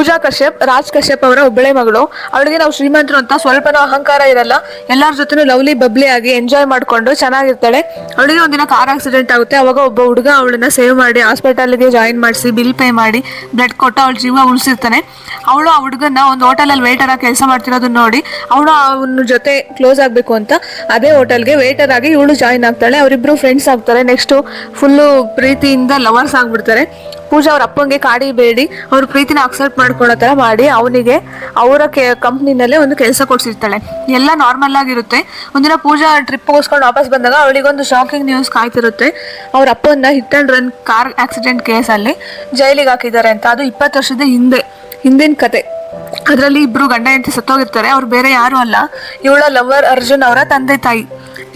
ಪೂಜಾ ಕಶ್ಯಪ್ ರಾಜ್ ಕಶ್ಯಪ್ ಅವರ ಒಬ್ಬಳೆ ಮಗಳು. ಅವಳಿಗೆ ನಾವು ಶ್ರೀಮಂತರು ಅಂತ ಸ್ವಲ್ಪನೂ ಅಹಂಕಾರ ಇರಲ್ಲ. ಎಲ್ಲರ ಜೊತೆ ಲವ್ಲಿ ಬಬ್ಲಿ ಆಗಿ ಎಂಜಾಯ್ ಮಾಡ್ಕೊಂಡು ಚೆನ್ನಾಗಿರ್ತಾಳೆ. ಅವಳಿಗೆ ಒಂದಿನ ಕಾರ್ ಆಕ್ಸಿಡೆಂಟ್ ಆಗುತ್ತೆ. ಅವಾಗ ಒಬ್ಬ ಹುಡುಗ ಅವಳನ್ನ ಸೇವ್ ಮಾಡಿ ಹಾಸ್ಪಿಟಲ್ಗೆ ಜಾಯಿನ್ ಮಾಡಿಸಿ ಬಿಲ್ ಪೇ ಮಾಡಿ ಬ್ಲಡ್ ಕೊಟ್ಟು ಅವಳ ಜೀವ ಉಳಿಸಿರ್ತಾನೆ. ಅವಳು ಆ ಹುಡುಗನ ಒಂದು ಹೋಟೆಲಲ್ಲಿ ವೇಟರ್ ಆಗಿ ಕೆಲಸ ಮಾಡ್ತಿರೋದನ್ನ ನೋಡಿ ಅವಳು ಅವನ ಜೊತೆ ಕ್ಲೋಸ್ ಆಗಬೇಕು ಅಂತ ಅದೇ ಹೋಟೆಲ್ಗೆ ವೇಟರ್ ಆಗಿ ಇವಳು ಜಾಯಿನ್ ಆಗ್ತಾಳೆ. ಅವರಿಬ್ರು ಫ್ರೆಂಡ್ಸ್ ಆಗ್ತಾರೆ. ನೆಕ್ಸ್ಟ್ ಫುಲ್ಲು ಪ್ರೀತಿಯಿಂದ ಲವರ್ಸ್ ಆಗ್ಬಿಡ್ತಾರೆ. ಪೂಜಾ ಅವ್ರ ಅಪ್ಪಂಗೆ ಕಾಡಿ ಬೇಡಿ ಅವ್ರ ಪ್ರೀತಿನ ಅಕ್ಸೆಪ್ಟ್ ಮಾಡ್ಕೊಳ್ಳೋ ಥರ ಮಾಡಿ ಅವನಿಗೆ ಅವರ ಕಂಪ್ನಿನಲ್ಲೇ ಒಂದು ಕೆಲಸ ಕೊಡ್ಸಿರ್ತಾಳೆ. ಎಲ್ಲ ನಾರ್ಮಲ್ ಆಗಿರುತ್ತೆ. ಒಂದಿನ ಪೂಜಾ ಟ್ರಿಪ್ಗೋಸ್ಕೊಂಡು ವಾಪಸ್ ಬಂದಾಗ ಅವಳಿಗೊಂದು ಶಾಕಿಂಗ್ ನ್ಯೂಸ್ ಕಾಯ್ತಿರುತ್ತೆ. ಅವ್ರ ಅಪ್ಪನ hit and run car accident ಕೇಸಲ್ಲಿ ಜೈಲಿಗೆ ಹಾಕಿದ್ದಾರೆ ಅಂತ. ಅದು 20 ವರ್ಷದ ಹಿಂದಿನ ಕತೆ. ಅದರಲ್ಲಿ ಇಬ್ರು ಗಂಡ ಹೆಂಡತಿ ಸತ್ತೋಗಿರ್ತಾರೆ. ಅವ್ರು ಬೇರೆ ಯಾರು ಅಲ್ಲ, ಇವಳ ಲವರ್ ಅರ್ಜುನ್ ಅವರ ತಂದೆ ತಾಯಿ.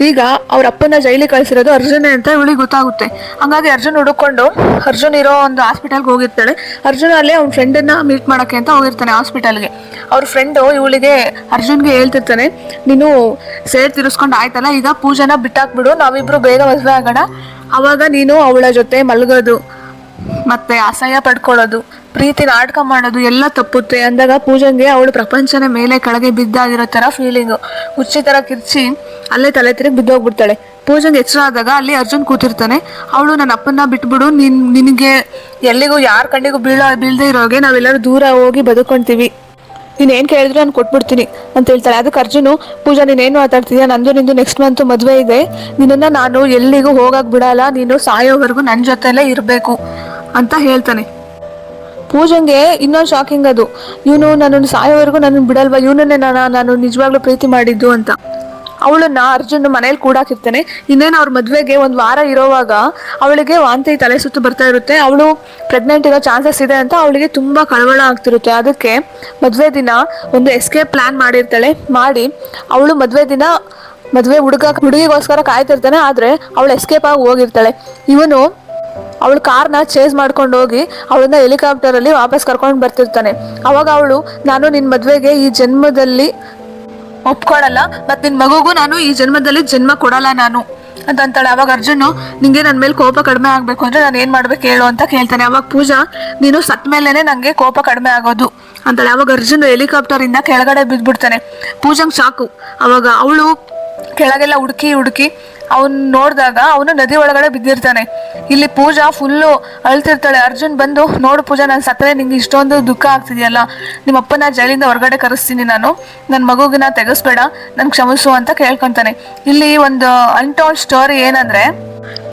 ಈಗ ಅವ್ರ ಅಪ್ಪನ ಜೈಲಿಗೆ ಕಳಿಸಿರೋದು ಅರ್ಜುನೇ ಅಂತ ಇವಳಿಗೆ ಗೊತ್ತಾಗುತ್ತೆ. ಹಂಗಾಗಿ ಅರ್ಜುನ್ ಹುಡುಕೊಂಡು ಅರ್ಜುನ್ ಇರೋ ಒಂದು ಹಾಸ್ಪಿಟಲ್ಗೆ ಹೋಗಿರ್ತಾಳೆ. ಅರ್ಜುನ್ ಅಲ್ಲೇ ಅವ್ನ ಫ್ರೆಂಡನ್ನ ಮೀಟ್ ಮಾಡೋಕ್ಕೆ ಅಂತ ಹೋಗಿರ್ತಾನೆ ಹಾಸ್ಪಿಟಲ್ಗೆ. ಅವ್ರ ಫ್ರೆಂಡು ಇವಳಿಗೆ ಅರ್ಜುನ್ಗೆ ಹೇಳ್ತಿರ್ತಾನೆ, ನೀನು ಸೇರ್ ತಿರ್ಸ್ಕೊಂಡು ಆಯ್ತಲ್ಲ, ಈಗ ಪೂಜಾನ ಬಿಟ್ಟಾಕ್ಬಿಡು, ನಾವಿಬ್ರು ಬೇಗ ಮದುವೆ ಆಗೋಣ. ಅವಾಗ ನೀನು ಅವಳ ಜೊತೆ ಮಲಗೋದು ಮತ್ತೆ ಅಸಹ್ಯ ಪಡ್ಕೊಳ್ಳೋದು ಪ್ರೀತಿ ನಾಟಕ ಮಾಡೋದು ಎಲ್ಲ ತಪ್ಪುತ್ತೆ ಅಂದಾಗ ಪೂಜಂಗೆ ಅವಳು ಪ್ರಪಂಚನೇ ಮೇಲೆ ಕೆಳಗೆ ಬಿದ್ದಾಗಿರೋ ಥರ ಫೀಲಿಂಗು. ಹುಚ್ಚಿ ಥರ ಕಿರ್ಚಿ ಅಲ್ಲೇ ತಲೆ ತಿರುಗಿ ಬಿದ್ದೋಗ್ಬಿಡ್ತಾಳೆ. ಪೂಜಂಗೆ ಎಚ್ಚರ ಆದಾಗ ಅಲ್ಲಿ ಅರ್ಜುನ್ ಕೂತಿರ್ತಾನೆ. ಅವಳು ನನ್ನ ಅಪ್ಪನ್ನ ಬಿಟ್ಬಿಡು, ನಿನಗೆ ಎಲ್ಲಿಗೂ ಯಾರ ಕಣ್ಣಿಗೂ ಬೀಳದೇ ಇರೋಗೆ ನಾವೆಲ್ಲರೂ ದೂರ ಹೋಗಿ ಬದುಕೊಂತೀವಿ, ನೀನೇನು ಕೇಳಿದ್ರು ನಾನು ಕೊಟ್ಬಿಡ್ತೀನಿ ಅಂತ ಹೇಳ್ತಾಳೆ. ಅದಕ್ಕೆ ಅರ್ಜುನು, ಪೂಜಾ ನೀನೇನು ಮಾತಾಡ್ತೀಯ, ನಂದು ನಿಂದು ನೆಕ್ಸ್ಟ್ ಮಂತ್ ಮದುವೆ ಇದೆ, ನಿನ್ನನ್ನು ನಾನು ಎಲ್ಲಿಗೂ ಹೋಗಕ್ಕೆ ಬಿಡಲ್ಲ, ನೀನು ಸಾಯೋವರೆಗೂ ನನ್ನ ಜೊತೆಲೇ ಇರಬೇಕು ಅಂತ ಹೇಳ್ತಾನೆ. ಪೂಜಂಗೆ ಇನ್ನೊಂದು ಶಾಕಿಂಗ್ ಅದು, ಇವನು ನನ್ನನ್ನು ಸಾಯೋವರೆಗೂ ನನ್ನನ್ನು ಬಿಡಲ್ವಾ, ಇವನನ್ನೇ ನಾನು ನಿಜವಾಗ್ಲೂ ಪ್ರೀತಿ ಮಾಡಿದ್ದು ಅಂತ. ಅವಳನ್ನ ಅರ್ಜುನ್ ಮನೇಲಿ ಕೂಡಾಕಿರ್ತಾನೆ. ಇನ್ನೇನು ಅವ್ರ ಮದುವೆಗೆ ಒಂದು ವಾರ ಇರೋವಾಗ ಅವಳಿಗೆ ವಾಂತಿ ತಲೆ ಸುತ್ತು ಬರ್ತಾ ಇರುತ್ತೆ. ಅವಳು ಪ್ರೆಗ್ನೆಂಟ್ ಇರೋ ಚಾನ್ಸಸ್ ಇದೆ ಅಂತ ಅವಳಿಗೆ ತುಂಬ ಕಳವಳ ಆಗ್ತಿರುತ್ತೆ. ಅದಕ್ಕೆ ಮದುವೆ ದಿನ ಒಂದು ಎಸ್ಕೇಪ್ ಪ್ಲ್ಯಾನ್ ಮಾಡಿರ್ತಾಳೆ. ಮಾಡಿ ಅವಳು ಮದುವೆ ಹುಡುಗಿಗೋಸ್ಕರ ಕಾಯ್ತಿರ್ತಾನೆ. ಆದರೆ ಅವಳು ಎಸ್ಕೇಪ್ ಆಗಿ ಹೋಗಿರ್ತಾಳೆ. ಇವನು ಅವಳು ಕಾರ್ನ ಚೇಸ್ ಮಾಡ್ಕೊಂಡು ಹೋಗಿ ಅವಳನ್ನ ಹೆಲಿಕಾಪ್ಟರಲ್ಲಿ ವಾಪಸ್ ಕರ್ಕೊಂಡು ಬರ್ತಿರ್ತಾನೆ. ಅವಾಗ ಅವಳು, ನಾನು ನಿನ್ನ ಮದುವೆಗೆ ಈ ಜನ್ಮದಲ್ಲಿ ಒಪ್ಕೊಳ್ಳಲ್ಲ, ಮತ್ತು ನಿನ್ನ ಮಗುಗೂ ನಾನು ಈ ಜನ್ಮದಲ್ಲಿ ಜನ್ಮ ಕೊಡಲ್ಲ ನಾನು ಅಂತ ಅಂತಾಳೆ. ಅವಾಗ ಅರ್ಜುನು, ನಿಂಗೆ ನನ್ನ ಮೇಲೆ ಕೋಪ ಕಡಿಮೆ ಆಗಬೇಕು ಅಂದರೆ ನಾನು ಏನು ಮಾಡ್ಬೇಕು ಹೇಳು ಅಂತ ಕೇಳ್ತಾನೆ. ಅವಾಗ ಪೂಜಾ, ನೀನು ಸತ್ತ ಮೇಲೇ ನನಗೆ ಕೋಪ ಕಡಿಮೆ ಆಗೋದು ಅಂತಾಳೆ. ಅವಾಗ ಅರ್ಜುನ್ ಹೆಲಿಕಾಪ್ಟರಿಂದ ಕೆಳಗಡೆ ಬಿದ್ದುಬಿಡ್ತಾನೆ. ಪೂಜಂಗೆ ಸಾಕು. ಅವಾಗ ಅವಳು ಕೆಳಗೆಲ್ಲ ಹುಡುಕಿ ಅವನು ನೋಡಿದಾಗ ಅವನು ನದಿ ಒಳಗಡೆ ಬಿದ್ದಿರ್ತಾನೆ. ಇಲ್ಲಿ ಪೂಜಾ ಫುಲ್ಲು ಅಳ್ತಿರ್ತಾಳೆ. ಅರ್ಜುನ್ ಬಂದು, ನೋಡು ಪೂಜಾ, ನಾನು ಸತ್ತರೆ ನಿಂಗೆ ಇಷ್ಟೊಂದು ದುಃಖ ಆಗ್ತಿದೆಯಲ್ಲ, ನಿಮ್ಮ ಅಪ್ಪನ ಜೈಲಿಂದ ಹೊರಗಡೆ ಕರೆಸ್ತೀನಿ ನಾನು, ನನ್ನ ಮಗುಗಿನ ತೆಗೆಸ್ಬೇಡ, ನನ್ಗೆ ಕ್ಷಮಿಸು ಅಂತ ಕೇಳ್ಕೊತಾನೆ. ಇಲ್ಲಿ ಒಂದು ಅನ್ಟೋಲ್ಡ್ ಸ್ಟೋರಿ ಏನಂದರೆ,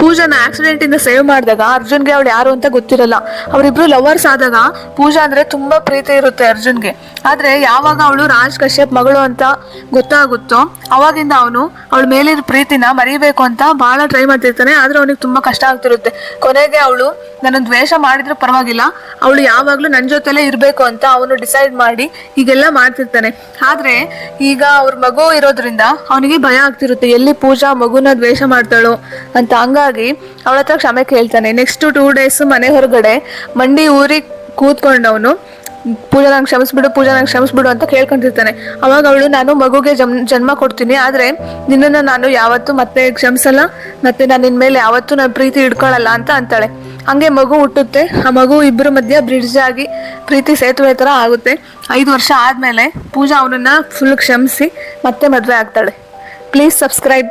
ಪೂಜಾನ ಆಕ್ಸಿಡೆಂಟಿಂದ ಸೇವ್ ಮಾಡಿದಾಗ ಅರ್ಜುನ್ಗೆ ಅವಳು ಯಾರು ಅಂತ ಗೊತ್ತಿರಲ್ಲ. ಅವರಿಬ್ರು ಲವರ್ಸ್ ಆದಾಗ ಪೂಜಾ ಅಂದರೆ ತುಂಬ ಪ್ರೀತಿ ಇರುತ್ತೆ ಅರ್ಜುನ್ಗೆ. ಆದರೆ ಯಾವಾಗ ಅವಳು ರಾಜ್ ಕಶ್ಯಪ್ ಮಗಳು ಅಂತ ಗೊತ್ತಾಗುತ್ತೋ ಅವಾಗಿಂದ ಅವನು ಅವಳ ಮೇಲಿನ ಪ್ರೀತಿನ ಮರಿಬೇಕು ಅಂತ ಭಾಳ ಟ್ರೈ ಮಾಡ್ತಿರ್ತಾನೆ. ಆದರೆ ಅವನಿಗೆ ತುಂಬ ಕಷ್ಟ ಆಗ್ತಿರುತ್ತೆ. ಕೊನೆಗೆ ಅವಳು ನನ್ನ ದ್ವೇಷ ಮಾಡಿದ್ರೂ ಪರವಾಗಿಲ್ಲ, ಅವಳು ಯಾವಾಗಲೂ ನನ್ನ ಜೊತೆಲೇ ಇರಬೇಕು ಅಂತ ಅವನು ಡಿಸೈಡ್ ಮಾಡಿ ಹೀಗೆಲ್ಲ ಮಾಡ್ತಿರ್ತಾನೆ. ಆದರೆ ಈಗ ಅವ್ರ ಮಗು ಇರೋದ್ರಿಂದ ಅವನಿಗೆ ಭಯ ಆಗ್ತಿರುತ್ತೆ, ಎಲ್ಲಿ ಪೂಜಾ ಮಗುನ ದ್ವೇಷ ಮಾಡ್ತಾಳೋ ಅಂತ. ಹಂಗಾಗಿ ಅವಳ ಹತ್ರ ಕ್ಷಮೆ ಕೇಳ್ತಾನೆ. ನೆಕ್ಸ್ಟ್ 2 ಡೇಸ್ ಮನೆ ಹೊರಗಡೆ ಮಂಡಿ ಊರಿಗೆ ಕೂತ್ಕೊಂಡವನು, ಪೂಜಾ ನಂಗೆ ಕ್ಷಮಿಸ್ಬಿಡು ಅಂತ ಕೇಳ್ಕೊಂಡಿರ್ತಾನೆ. ಅವಾಗ ಅವಳು, ನಾನು ಮಗುಗೆ ಜನ್ಮ ಕೊಡ್ತೀನಿ, ಆದರೆ ನಿನ್ನನ್ನು ನಾನು ಯಾವತ್ತೂ ಮತ್ತೆ ಕ್ಷಮಿಸಲ್ಲ, ಮತ್ತೆ ನಾನು ನಿನ್ನ ಮೇಲೆ ಯಾವತ್ತೂ ನಾನು ಪ್ರೀತಿ ಇಟ್ಕೊಳ್ಳಲ್ಲ ಅಂತ ಅಂತಾಳೆ. ಹಂಗೆ ಮಗು ಹುಟ್ಟುತ್ತೆ. ಆ ಮಗು ಇಬ್ಬರ ಮಧ್ಯೆ ಬ್ರಿಡ್ಜ್ ಆಗಿ ಪ್ರೀತಿ ಸೇತುವೆ ಥರ ಆಗುತ್ತೆ. 5 ವರ್ಷ ಆದಮೇಲೆ ಪೂಜಾ ಅವನನ್ನು ಫುಲ್ ಕ್ಷಮಿಸಿ ಮತ್ತೆ ಮದುವೆ ಆಗ್ತಾಳೆ. Please subscribe.